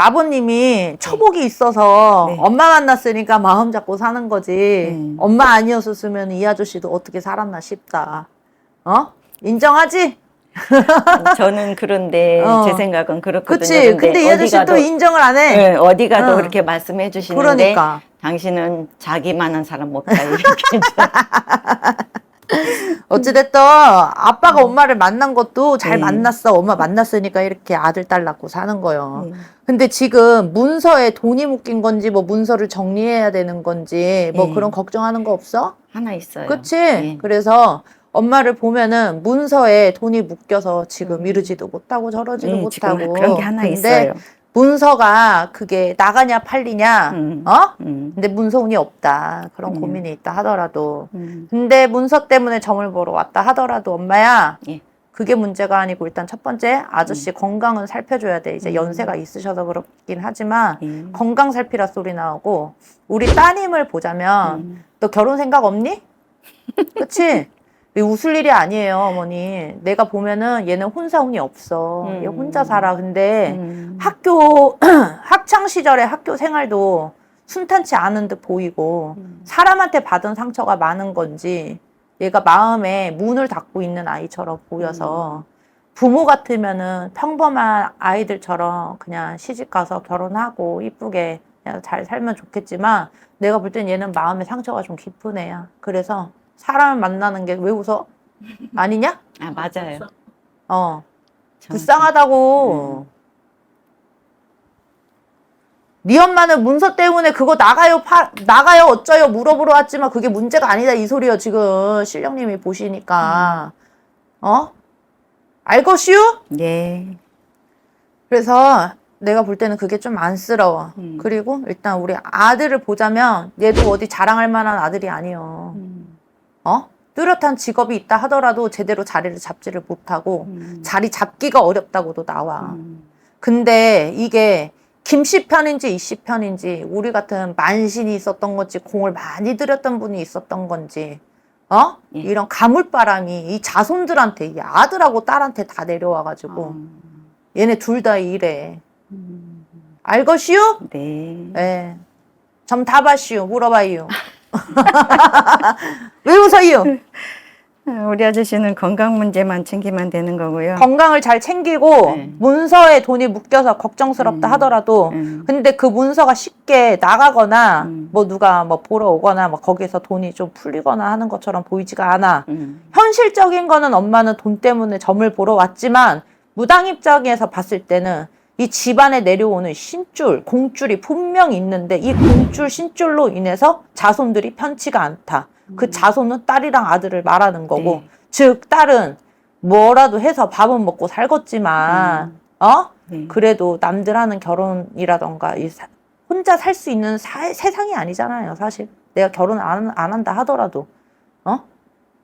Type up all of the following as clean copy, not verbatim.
아버님이 처복이 있어서 네. 엄마 만났으니까 마음 잡고 사는 거지. 네. 엄마 아니었으면 이 아저씨도 어떻게 살았나 싶다. 어? 인정하지? 저는 그런데 어. 제 생각은 그렇거든요. 그치. 근데 이 어디 아저씨 또 가도 인정을 안 해. 네, 어디 가도 응. 그렇게 말씀해 주시는데 그러니까. 당신은 자기만한 사람 없다 이렇게 어찌됐든 아빠가 엄마를 만난 것도 잘 네. 만났어. 엄마 만났으니까 이렇게 아들, 딸 낳고 사는 거예요. 네. 근데 지금 문서에 돈이 묶인 건지 뭐 문서를 정리해야 되는 건지 뭐 네. 그런 걱정하는 거 없어? 하나 있어요. 그치? 네. 그래서 엄마를 보면은 문서에 돈이 묶여서 지금 이러지도 못하고 저러지도 지금 못하고. 그런 게 하나 근데 있어요. 문서가 그게 나가냐 팔리냐, 어? 음. 근데 문서운이 없다. 그런 고민이 있다 하더라도. 음. 근데 문서 때문에 점을 보러 왔다 하더라도 엄마야, 예. 그게 문제가 아니고 일단 첫 번째 아저씨 건강은 살펴줘야 돼. 이제 연세가 있으셔서 그렇긴 하지만 건강 살피라 소리 나오고 우리 따님을 보자면 너 결혼 생각 없니? 그치? 이 웃을 일이 아니에요, 어머니. 내가 보면은 얘는 혼사운이 없어. 얘 혼자 살아. 근데 학교, 학창 시절에 학교 생활도 순탄치 않은 듯 보이고 사람한테 받은 상처가 많은 건지 얘가 마음에 문을 닫고 있는 아이처럼 보여서 부모 같으면은 평범한 아이들처럼 그냥 시집 가서 결혼하고 이쁘게 그냥 잘 살면 좋겠지만 내가 볼 땐 얘는 마음에 상처가 좀 깊은 애야. 그래서 사람을 만나는 게 왜 웃어? 아니냐? 아, 맞아요. 어. 불쌍하다고. 네 엄마는 문서 때문에 그거 나가요, 나가요, 어쩌요 물어보러 왔지만 그게 문제가 아니다 이 소리요 지금 신령님이 보시니까. 어? 알것이유? 네. 그래서 내가 볼 때는 그게 좀 안쓰러워. 그리고 일단 우리 아들을 보자면 얘도 어디 자랑할 만한 아들이 아니요. 어? 뚜렷한 직업이 있다 하더라도 제대로 자리를 잡지를 못하고 자리 잡기가 어렵다고도 나와. 근데 이게 김씨 편인지 이씨 편인지 우리 같은 만신이 있었던 건지 공을 많이 들였던 분이 있었던 건지 어? 예. 이런 가물바람이 이 자손들한테 이 아들하고 딸한테 다 내려와가지고 얘네 둘 다 이래. 알것이요? 네. 예. 점 답하시오. 물어봐요. 왜 웃어요? 우리 아저씨는 건강 문제만 챙기면 되는 거고요. 건강을 잘 챙기고 네. 문서에 돈이 묶여서 걱정스럽다 하더라도 근데 그 문서가 쉽게 나가거나 뭐 누가 뭐 보러 오거나 뭐 거기에서 돈이 좀 풀리거나 하는 것처럼 보이지가 않아. 현실적인 거는 엄마는 돈 때문에 점을 보러 왔지만 무당 입장에서 봤을 때는 이 집안에 내려오는 신줄, 공줄이 분명히 있는데 이 공줄, 신줄로 인해서 자손들이 편치가 않다. 그 자손은 딸이랑 아들을 말하는 거고 네. 즉 딸은 뭐라도 해서 밥은 먹고 살겠지만 네. 그래도 남들 하는 결혼이라던가 혼자 살 수 있는 세상이 아니잖아요. 사실 내가 결혼 안 한다 하더라도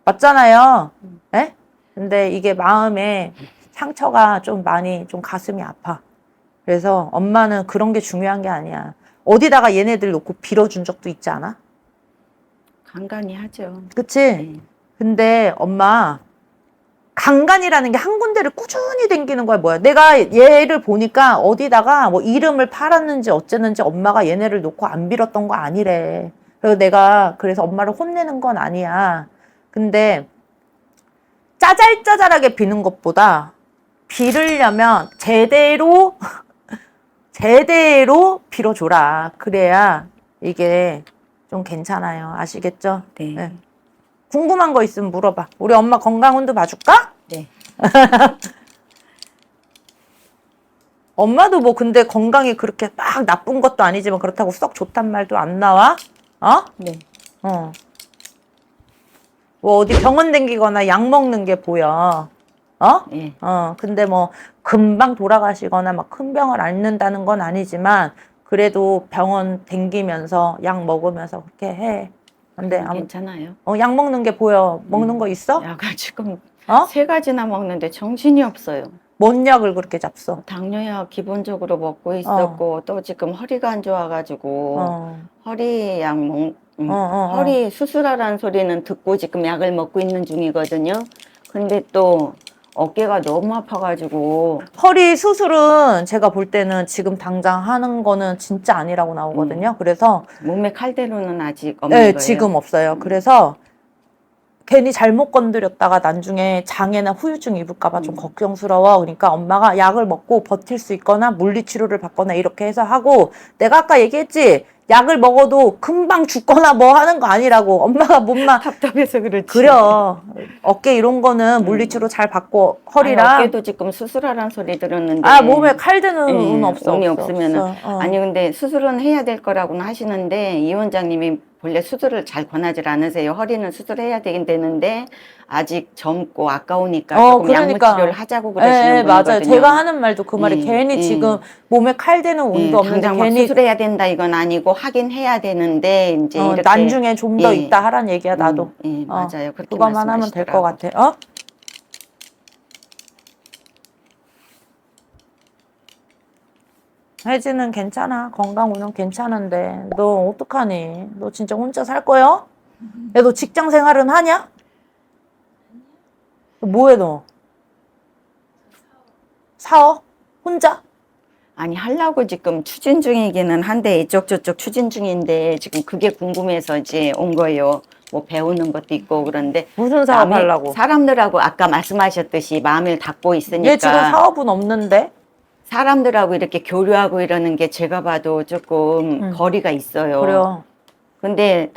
맞잖아요. 예? 근데 이게 마음에 상처가 좀 많이 좀 가슴이 아파. 그래서 엄마는 그런 게 중요한 게 아니야. 어디다가 얘네들 놓고 빌어준 적도 있지 않아? 간간히 하죠. 그치? 네. 근데 엄마 강간이라는 게 한 군데를 꾸준히 댕기는 거야. 뭐야? 내가 얘를 보니까 어디다가 뭐 이름을 팔았는지 어쨌는지 엄마가 얘네를 놓고 안 빌었던 거 아니래. 그래서 내가 그래서 엄마를 혼내는 건 아니야. 근데 짜잘짜잘하게 비는 것보다 빌으려면 제대로 빌어줘라. 그래야 이게 좀 괜찮아요. 아시겠죠? 네. 네. 궁금한 거 있으면 물어봐. 우리 엄마 건강운도 봐줄까? 네. 엄마도 뭐 근데 건강이 그렇게 막 나쁜 것도 아니지만 그렇다고 썩 좋단 말도 안 나와. 어? 네. 어. 뭐 어디 병원 댕기거나 약 먹는 게 보여. 어? 네. 근데 뭐 금방 돌아가시거나 막 큰 병을 앓는다는 건 아니지만 그래도 병원 댕기면서 약 먹으면서 그렇게 해. 근데 괜찮아요. 약 먹는 게 보여. 먹는 거 있어? 약을 지금 어? 3가지나 먹는데 정신이 없어요. 뭔 약을 그렇게 잡숴? 당뇨약 기본적으로 먹고 있었고 또 지금 허리가 안 좋아가지고 허리 약 허리 수술하라는 소리는 듣고 지금 약을 먹고 있는 중이거든요. 근데 또 어깨가 너무 아파가지고 허리 수술은 제가 볼 때는 지금 당장 하는 거는 진짜 아니라고 나오거든요. 그래서 몸에 칼대로는 아직 없는 네, 거예요. 지금 없어요. 그래서 괜히 잘못 건드렸다가 나중에 장애나 후유증 입을까봐 좀 걱정스러워. 그러니까 엄마가 약을 먹고 버틸 수 있거나 물리치료를 받거나 이렇게 해서 하고, 내가 아까 얘기했지? 약을 먹어도 금방 죽거나 뭐 하는 거 아니라고. 엄마가 몸만 답답해서 그렇지. 그려. 어깨 이런 거는 물리치료 잘 받고 아니, 허리랑 어깨도 지금 수술하라는 소리 들었는데. 아 몸에 칼 드는 운 없어. 운이 없어, 없으면은 없어. 아니 근데 수술은 해야 될 거라고는 하시는데 이 원장님이 본래 수술을 잘 권하지 않으세요. 허리는 수술해야 되긴 되는데 아직 젊고 아까우니까 조금 약물 치료를 하자고 그러시는 맞아요. 분이거든요. 제가 하는 말도 그 말이 예, 괜히 예. 지금 몸에 칼 대는 운도 없는데 당장 막 괜히 수술해야 된다 이건 아니고 하긴 해야 되는데 이제 이렇게 나중에 좀 더 예. 있다 하란 얘기야 나도. 맞아요. 그렇게 그것만 하면 될 것 말씀하시더라고. 같아. 혜지는 괜찮아. 건강 운은 괜찮은데 너 어떡하니? 너 진짜 혼자 살 거야? 야, 너 직장 생활은 하냐? 뭐해 너? 사업? 혼자? 아니 하려고 지금 추진 중이기는 한데 이쪽 저쪽 추진 중인데 지금 그게 궁금해서 이제 온 거예요. 뭐 배우는 것도 있고 그런데 무슨 사업 남이- 하려고? 사람들하고 아까 말씀하셨듯이 마음을 닫고 있으니까 얘 지금 사업은 없는데? 사람들하고 이렇게 교류하고 이러는 게 제가 봐도 조금 거리가 있어요. 그래요. 근데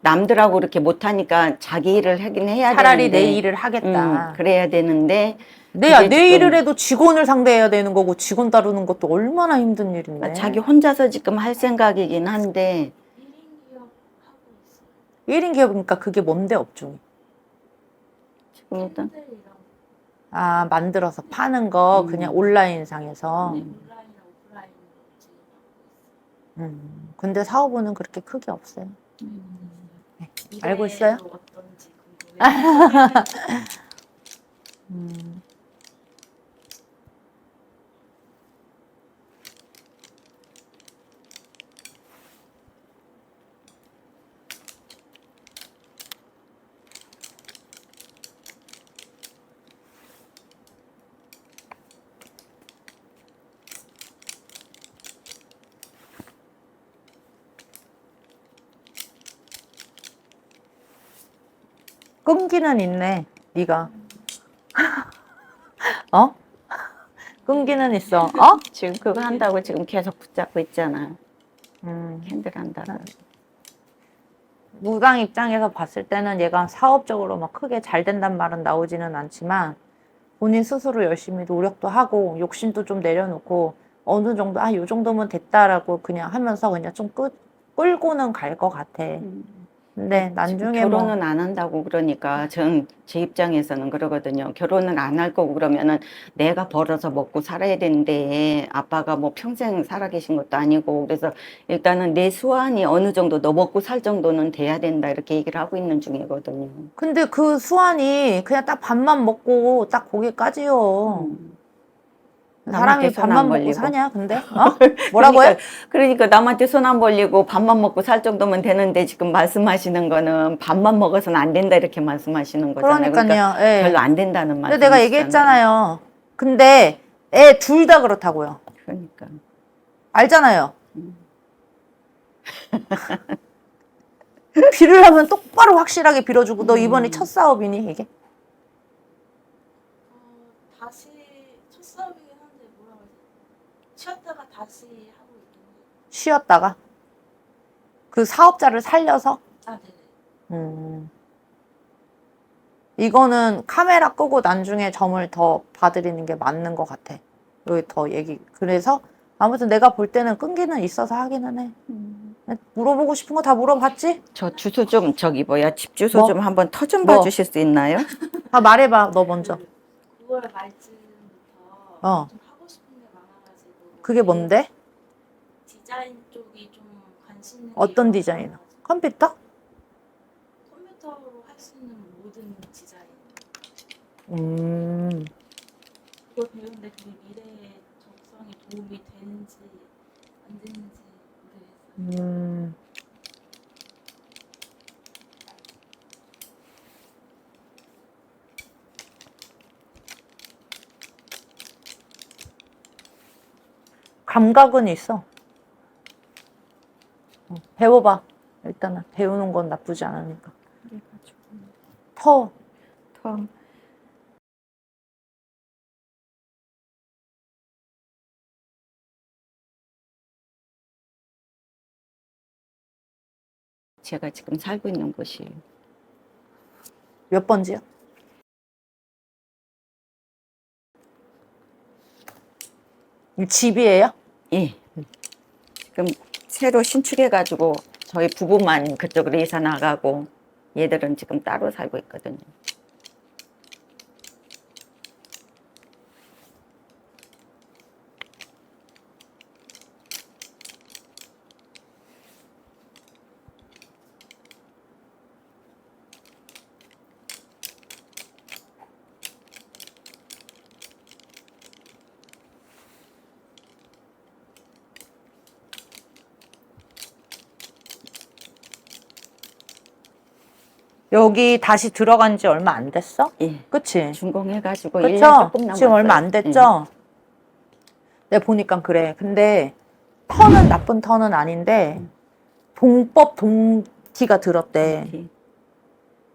남들하고 이렇게 못하니까 자기 일을 하긴 해야 차라리 되는데 내 일을 하겠다. 그래야 되는데 내 그게 지금 일을 해도 직원을 상대해야 되는 거고 직원 다루는 것도 얼마나 힘든 일인데. 자기 혼자서 지금 할 생각이긴 한데 1인 기업이니까 그게 뭔데 업종이? 지금 일단 아 만들어서 파는 거 그냥 온라인상에서. 근데 사업은 그렇게 크게 없어요. 네. 알고 있어요? 어떤지 궁금해요. 끈기는 있네, 네가. 어? 끈기는 있어. 어? 지금 그거 한다고 지금 계속 붙잡고 있잖아. 캔들 한다고. 무당 입장에서 봤을 때는 얘가 사업적으로 막 크게 잘 된단 말은 나오지는 않지만 본인 스스로 열심히 노력도 하고 욕심도 좀 내려놓고 어느 정도 요 정도면 됐다라고 그냥 하면서 그냥 좀 끌고는 갈 것 같아. 근데 나중에 결혼은 안 한다고 그러니까 전 제 입장에서는 그러거든요. 결혼을 안 할 거고 그러면은 내가 벌어서 먹고 살아야 되는데 아빠가 뭐 평생 살아계신 것도 아니고 그래서 일단은 내 수완이 어느 정도 너 먹고 살 정도는 돼야 된다 이렇게 얘기를 하고 있는 중이거든요. 근데 그 수완이 그냥 딱 밥만 먹고 딱 거기까지요. 사람이 남한테 손안 밥만 먹고 벌리고. 사냐, 근데? 뭐라고요? 그러니까 남한테 손 안 벌리고 밥만 먹고 살 정도면 되는데 지금 말씀하시는 거는 밥만 먹어서는 안 된다 이렇게 말씀하시는 거잖아요. 그러니까요. 그러니까 예. 별로 안 된다는 근데 말씀. 내가 얘기했잖아요. 근데 애 둘 다 그렇다고요. 그러니까. 알잖아요. 빌으려면 똑바로 확실하게 빌어주고 너 이번이 첫 사업이니 이게? 다시 첫 사업이긴 한데 뭐라고 해야 돼? 쉬었다가 다시 하고 있긴 해요. 쉬었다가 그 사업자를 살려서 아, 네네. 이거는 카메라 끄고 나중에 점을 더 봐드리는 게 맞는 것 같아. 여기 더 그래서 아무튼 내가 볼 때는 끈기는 있어서 하기는 해. 물어보고 싶은 거 다 물어봤지? 저 주소 좀 저기 뭐야 집 주소 뭐? 좀 한번 터 좀 뭐? 봐주실 수 있나요? 다 말해봐 너 먼저. 9월 말쯤부터 어. 좀 하고 싶은 게 많아가지고. 그게 뭔데? 디자인 쪽이 좀 관심 있는 게 어떤 있어서 디자인? 컴퓨터? 컴퓨터로 할 수 있는 모든 디자인. 그걸 배우는데 그게 미래에 적성이 도움이 되는지 안 되는지 모르겠어요. 감각은 있어. 배워봐. 일단은 배우는 건 나쁘지 않으니까. 터. 더 제가 지금 살고 있는 곳이 몇 번지야? 이 집이에요? 예. 지금 새로 신축해가지고 저희 부부만 그쪽으로 이사 나가고 얘들은 지금 따로 살고 있거든요. 여기 다시 들어간 지 얼마 안 됐어? 예. 그치? 준공해가지고 그쵸? 1년 조금 남았어요. 지금 얼마 안 됐죠? 내가 보니까 그래. 근데 터는 나쁜 터는 아닌데 동법 동티가 들었대. 예.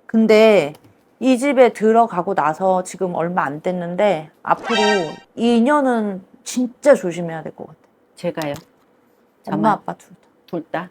근데 이 집에 들어가고 나서 지금 얼마 안 됐는데 앞으로 2년은 진짜 조심해야 될 것 같아. 제가요. 엄마 아빠 둘 다. 둘 다.